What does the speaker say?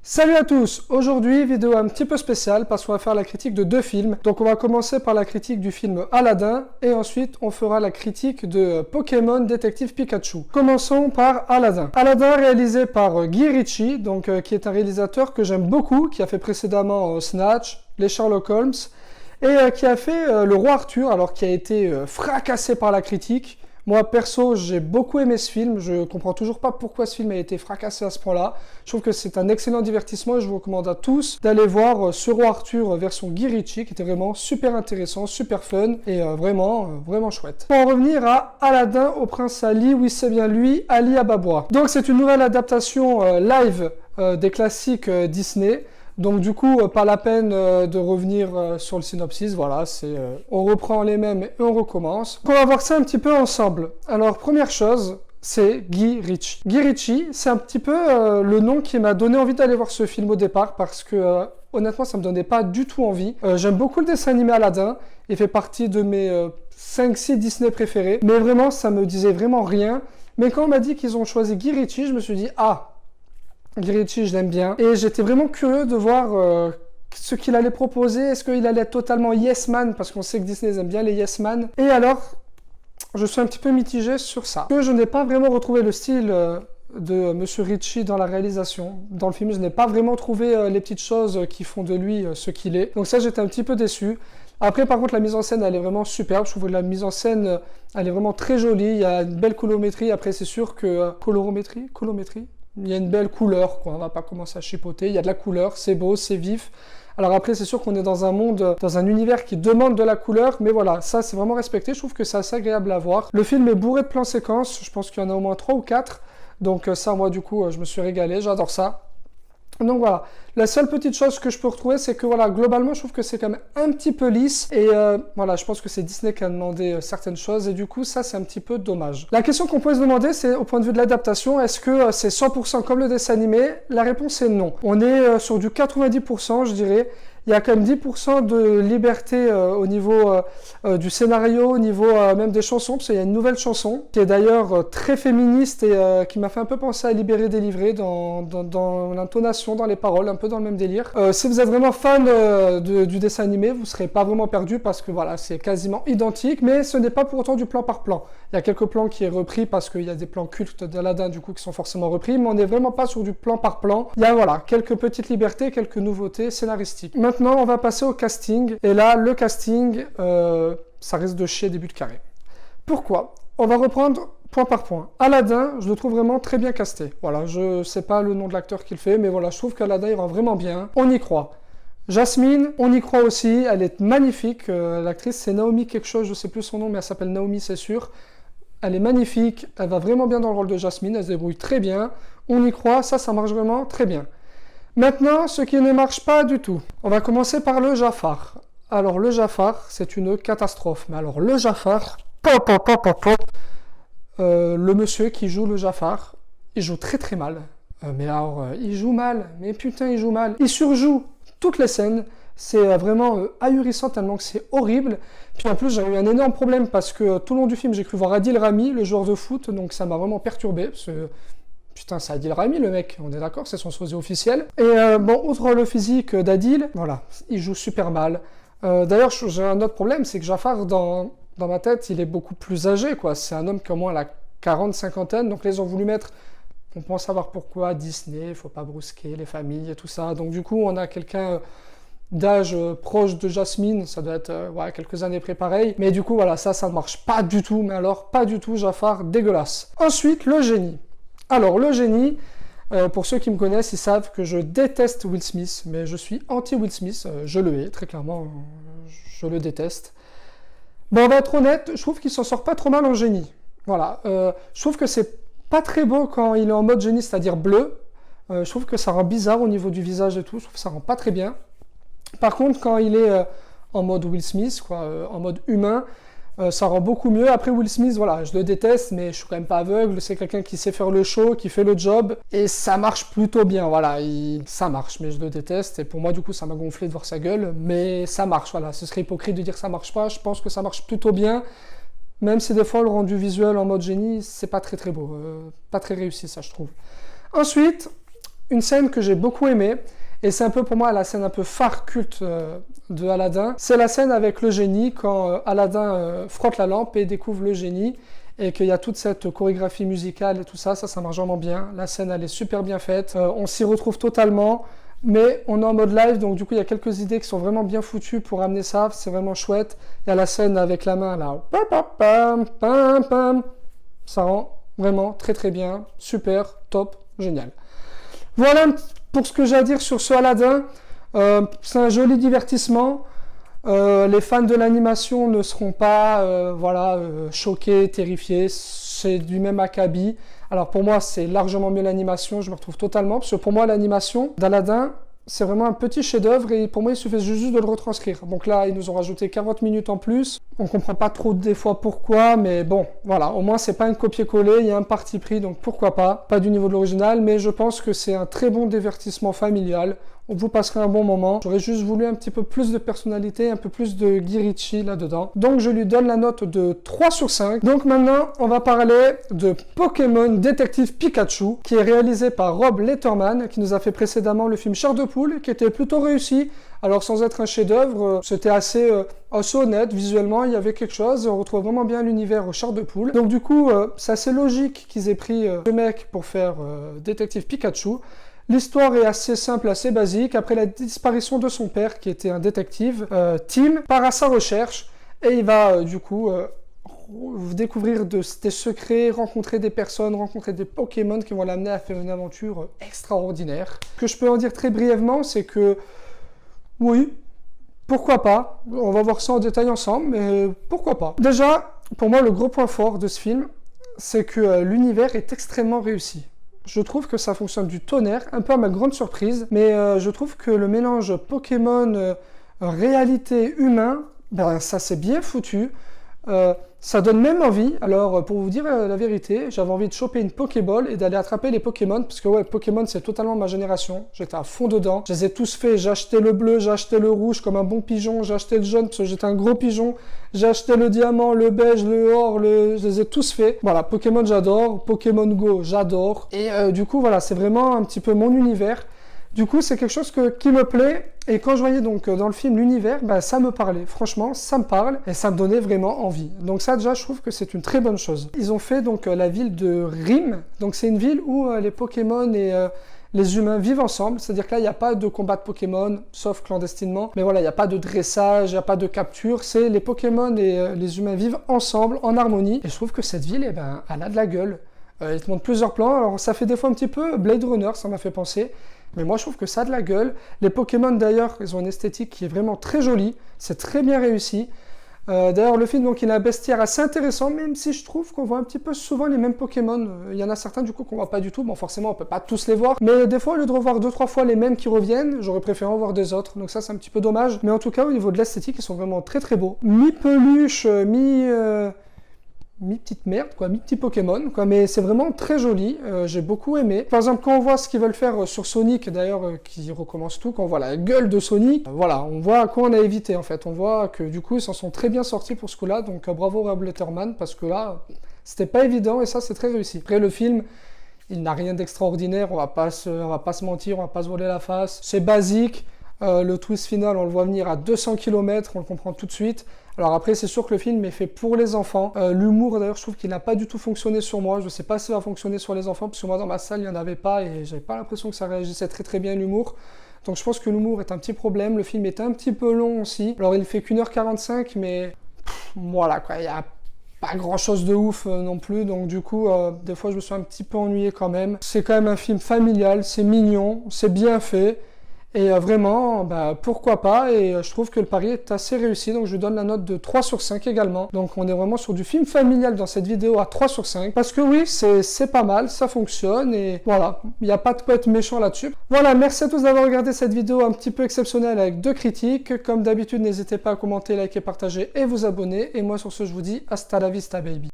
Salut à tous! Aujourd'hui, vidéo un petit peu spéciale parce qu'on va faire la critique de deux films. Donc on va commencer par la critique du film Aladdin et ensuite on fera la critique de Pokémon Détective Pikachu. Commençons par Aladdin. Aladdin réalisé par Guy Ritchie, qui est un réalisateur que j'aime beaucoup, qui a fait précédemment Snatch, les Sherlock Holmes et qui a fait Le Roi Arthur, alors qui a été fracassé par la critique. Moi, perso, j'ai beaucoup aimé ce film. Je comprends toujours pas pourquoi ce film a été fracassé à ce point-là. Je trouve que c'est un excellent divertissement et je vous recommande à tous d'aller voir ce Roi Arthur version Guy Ritchie, qui était vraiment super intéressant, super fun et vraiment chouette. Pour en revenir à Aladdin au prince Ali, oui c'est bien lui, Ali Ababwa. Donc c'est une nouvelle adaptation live des classiques Disney. Donc du coup, pas la peine de revenir sur le synopsis, voilà, on reprend les mêmes et on recommence. On va voir ça un petit peu ensemble. Alors, première chose, c'est Guy Ritchie. Guy Ritchie, c'est un petit peu le nom qui m'a donné envie d'aller voir ce film au départ, parce que honnêtement, ça me donnait pas du tout envie. J'aime beaucoup le dessin animé Aladdin, il fait partie de mes 5-6 Disney préférés, mais vraiment, ça me disait vraiment rien. Mais quand on m'a dit qu'ils ont choisi Guy Ritchie, je me suis dit, ah, Guy Ritchie, je l'aime bien. Et j'étais vraiment curieux de voir ce qu'il allait proposer. Est-ce qu'il allait être totalement yes man? Parce qu'on sait que Disney aime bien les yes man. Et alors, je suis un petit peu mitigé sur ça. Que je n'ai pas vraiment retrouvé le style de Monsieur Ritchie dans la réalisation. Dans le film, je n'ai pas vraiment trouvé les petites choses qui font de lui ce qu'il est. Donc ça, j'étais un petit peu déçu. Après, par contre, la mise en scène, elle est vraiment superbe. Je trouve que la mise en scène, elle est vraiment très jolie. Il y a une belle colorimétrie. Après, c'est sûr que... Colorimétrie. Il y a une belle couleur, quoi. On va pas commencer à chipoter. Il y a de la couleur, c'est beau, c'est vif. Alors après, c'est sûr qu'on est dans un monde, dans un univers qui demande de la couleur, mais voilà, ça c'est vraiment respecté. Je trouve que c'est assez agréable à voir. Le film est bourré de plans séquences. Je pense qu'il y en a au moins 3 ou 4. Donc ça, moi, du coup, je me suis régalé. J'adore ça. Donc voilà, la seule petite chose que je peux retrouver, c'est que voilà, globalement, je trouve que c'est quand même un petit peu lisse. Et voilà, je pense que c'est Disney qui a demandé certaines choses. Et du coup, ça, c'est un petit peu dommage. La question qu'on peut se demander, c'est au point de vue de l'adaptation, est-ce que c'est 100% comme le dessin animé? La réponse est non. On est sur du 90%, je dirais. Il y a quand même 10% de liberté au niveau du scénario, au niveau même des chansons, parce qu'il y a une nouvelle chanson qui est d'ailleurs très féministe et qui m'a fait un peu penser à Libéré, délivré dans l'intonation, dans les paroles, un peu dans le même délire. Si vous êtes vraiment fan du dessin animé, vous ne serez pas vraiment perdu parce que voilà, c'est quasiment identique, mais ce n'est pas pour autant du plan par plan. Il y a quelques plans qui est repris parce qu'il y a des plans cultes d'Aladdin du coup qui sont forcément repris, mais on n'est vraiment pas sur du plan par plan. Il y a voilà, quelques petites libertés, quelques nouveautés scénaristiques. Maintenant, on va passer au casting. Et là, le casting, ça risque de chier début de carré. Pourquoi? On va reprendre point par point. Aladdin, je le trouve vraiment très bien casté. Voilà, je sais pas le nom de l'acteur qui le fait, mais voilà, je trouve qu'Aladdin, il rend vraiment bien. On y croit. Jasmine, on y croit aussi. Elle est magnifique. L'actrice, c'est Naomi quelque chose, je sais plus son nom, mais elle s'appelle Naomi, c'est sûr. Elle est magnifique. Elle va vraiment bien dans le rôle de Jasmine. Elle se débrouille très bien. On y croit. Ça marche vraiment très bien. Maintenant, ce qui ne marche pas du tout. On va commencer par le Jafar. Alors, le Jafar, c'est une catastrophe. Mais alors, le Jafar... le monsieur qui joue le Jafar, il joue très très mal. Mais alors, il joue mal. Mais putain, il joue mal. Il surjoue toutes les scènes. C'est vraiment ahurissant tellement que c'est horrible. Puis en plus, j'ai eu un énorme problème parce que tout le long du film, j'ai cru voir Adil Rami, le joueur de foot. Donc ça m'a vraiment perturbé. Parce que... Putain, c'est Adil Rami le mec, on est d'accord, c'est son sosie officiel. Et bon, outre le physique d'Adil, voilà, il joue super mal. D'ailleurs, j'ai un autre problème, c'est que Jafar, dans ma tête, il est beaucoup plus âgé, quoi. C'est un homme qui a au moins la 40-50aine, donc les ont voulu mettre, on pense savoir pourquoi, Disney, il faut pas brusquer les familles et tout ça. Donc du coup, on a quelqu'un d'âge proche de Jasmine, ça doit être ouais, quelques années près pareil. Mais du coup, voilà, ça ne marche pas du tout, mais alors pas du tout, Jafar, dégueulasse. Ensuite, le génie. Alors, le génie, pour ceux qui me connaissent, ils savent que je déteste Will Smith, mais je suis anti-Will Smith, je le hais, très clairement, je le déteste. Bon, on va être honnête, je trouve qu'il s'en sort pas trop mal en génie. Voilà, je trouve que c'est pas très beau quand il est en mode génie, c'est-à-dire bleu. Je trouve que ça rend bizarre au niveau du visage et tout, je trouve que ça rend pas très bien. Par contre, quand il est en mode Will Smith, quoi, en mode humain, ça rend beaucoup mieux. Après Will Smith, voilà, je le déteste, mais je suis quand même pas aveugle. C'est quelqu'un qui sait faire le show, qui fait le job, et ça marche plutôt bien. Voilà, ça marche, mais je le déteste. Et pour moi, du coup, ça m'a gonflé de voir sa gueule, mais ça marche. Voilà, ce serait hypocrite de dire que ça marche pas. Je pense que ça marche plutôt bien, même si des fois le rendu visuel en mode génie, c'est pas très très beau, pas très réussi, ça je trouve. Ensuite, une scène que j'ai beaucoup aimée, et c'est un peu pour moi la scène un peu phare culte de Aladdin. C'est la scène avec le génie, quand Aladdin frotte la lampe et découvre le génie, et qu'il y a toute cette chorégraphie musicale et tout ça, ça marche vraiment bien. La scène, elle est super bien faite, on s'y retrouve totalement, mais on est en mode live, donc du coup, il y a quelques idées qui sont vraiment bien foutues pour amener ça, c'est vraiment chouette. Il y a la scène avec la main, là, pam, pam, pam. Ça rend vraiment très très bien, super, top, génial. Voilà pour ce que j'ai à dire sur ce Aladdin. C'est un joli divertissement. Les fans de l'animation ne seront pas choqués, terrifiés. C'est du même acabit. Alors pour moi, c'est largement mieux l'animation. Je me retrouve totalement. Parce que pour moi, l'animation d'Aladdin, c'est vraiment un petit chef-d'œuvre. Et pour moi, il suffit juste de le retranscrire. Donc là, ils nous ont rajouté 40 minutes en plus. On comprend pas trop des fois pourquoi. Mais bon, voilà. Au moins, c'est pas un copier-coller. Il y a un parti pris. Donc pourquoi pas. Pas du niveau de l'original. Mais je pense que c'est un très bon divertissement familial. Vous passerez un bon moment. J'aurais juste voulu un petit peu plus de personnalité, un peu plus de Guy Ritchie là-dedans. Donc je lui donne la note de 3 sur 5. Donc maintenant, on va parler de Pokémon Détective Pikachu, qui est réalisé par Rob Letterman, qui nous a fait précédemment le film Chair de Poule, qui était plutôt réussi. Alors sans être un chef-d'œuvre, c'était assez honnête. Visuellement, il y avait quelque chose. On retrouve vraiment bien l'univers Chair de Poule. Donc du coup, c'est assez logique qu'ils aient pris ce mec pour faire Détective Pikachu. L'histoire est assez simple, assez basique. Après la disparition de son père, qui était un détective, Tim part à sa recherche et il va découvrir des secrets, rencontrer des personnes, rencontrer des Pokémon qui vont l'amener à faire une aventure extraordinaire. Ce que je peux en dire très brièvement, c'est que oui, pourquoi pas. On va voir ça en détail ensemble, mais pourquoi pas. Déjà, pour moi, le gros point fort de ce film, c'est que l'univers est extrêmement réussi. Je trouve que ça fonctionne du tonnerre, un peu à ma grande surprise, mais je trouve que le mélange Pokémon réalité humain, ben, ça c'est bien foutu. Ça donne même envie. Alors pour vous dire la vérité, j'avais envie de choper une Pokéball et d'aller attraper les Pokémon, parce que ouais, Pokémon c'est totalement ma génération, j'étais à fond dedans, je les ai tous faits, j'ai acheté le bleu, j'ai acheté le rouge comme un bon pigeon, j'ai acheté le jaune parce que j'étais un gros pigeon, j'ai acheté le diamant, le beige, le or, je les ai tous faits. Voilà, Pokémon j'adore, Pokémon Go j'adore, et du coup voilà, c'est vraiment un petit peu mon univers. Du coup, c'est quelque chose qui me plaît, et quand je voyais donc dans le film l'univers, bah, ça me parlait. Franchement, ça me parle, et ça me donnait vraiment envie. Donc ça, déjà, je trouve que c'est une très bonne chose. Ils ont fait donc la ville de Rim, donc c'est une ville où les Pokémon et les humains vivent ensemble, c'est-à-dire que là, il n'y a pas de combat de Pokémon, sauf clandestinement, mais voilà, il n'y a pas de dressage, il n'y a pas de capture, c'est les Pokémon et les humains vivent ensemble, en harmonie, et je trouve que cette ville, eh ben, elle a de la gueule. Ils te montrent plusieurs plans, alors ça fait des fois un petit peu Blade Runner, ça m'a fait penser. Mais moi, je trouve que ça a de la gueule. Les Pokémon, d'ailleurs, ils ont une esthétique qui est vraiment très jolie. C'est très bien réussi. D'ailleurs, le film, donc, il a un bestiaire assez intéressant, même si je trouve qu'on voit un petit peu souvent les mêmes Pokémon. Il y en a certains, du coup, qu'on voit pas du tout. Bon, forcément, on peut pas tous les voir. Mais des fois, au lieu de revoir 2-3 fois les mêmes qui reviennent, j'aurais préféré en voir des autres. Donc ça, c'est un petit peu dommage. Mais en tout cas, au niveau de l'esthétique, ils sont vraiment très très beaux. Mi-peluche, mi-petite merde, quoi, mi-petit Pokémon, quoi, mais c'est vraiment très joli, j'ai beaucoup aimé. Par exemple, quand on voit ce qu'ils veulent faire sur Sonic, d'ailleurs, qui recommence tout, quand on voit la gueule de Sonic, voilà, on voit à quoi on a évité, en fait. On voit que, du coup, ils s'en sont très bien sortis pour ce coup-là, donc bravo Rob Letterman, parce que là, c'était pas évident, et ça, c'est très réussi. Après, le film, il n'a rien d'extraordinaire, on va pas se mentir, on va pas se voler la face. C'est basique, le twist final, on le voit venir à 200 km, on le comprend tout de suite. Alors après, c'est sûr que le film est fait pour les enfants. L'humour, d'ailleurs, je trouve qu'il n'a pas du tout fonctionné sur moi. Je ne sais pas si ça va fonctionner sur les enfants, parce que moi, dans ma salle, il n'y en avait pas, et j'avais pas l'impression que ça réagissait très très bien, l'humour. Donc je pense que l'humour est un petit problème. Le film est un petit peu long aussi. Alors il fait qu'1h45, mais voilà, quoi, il n'y a pas grand chose de ouf non plus. Donc du coup, des fois, je me suis un petit peu ennuyé quand même. C'est quand même un film familial, c'est mignon, c'est bien fait. Et vraiment, bah, pourquoi pas, et je trouve que le pari est assez réussi, donc je lui donne la note de 3 sur 5 également. Donc on est vraiment sur du film familial dans cette vidéo à 3 sur 5, parce que oui, c'est pas mal, ça fonctionne, et voilà, il n'y a pas de quoi être méchant là-dessus. Voilà, merci à tous d'avoir regardé cette vidéo un petit peu exceptionnelle avec 2 critiques. Comme d'habitude, n'hésitez pas à commenter, liker, partager et vous abonner. Et moi sur ce, je vous dis hasta la vista baby.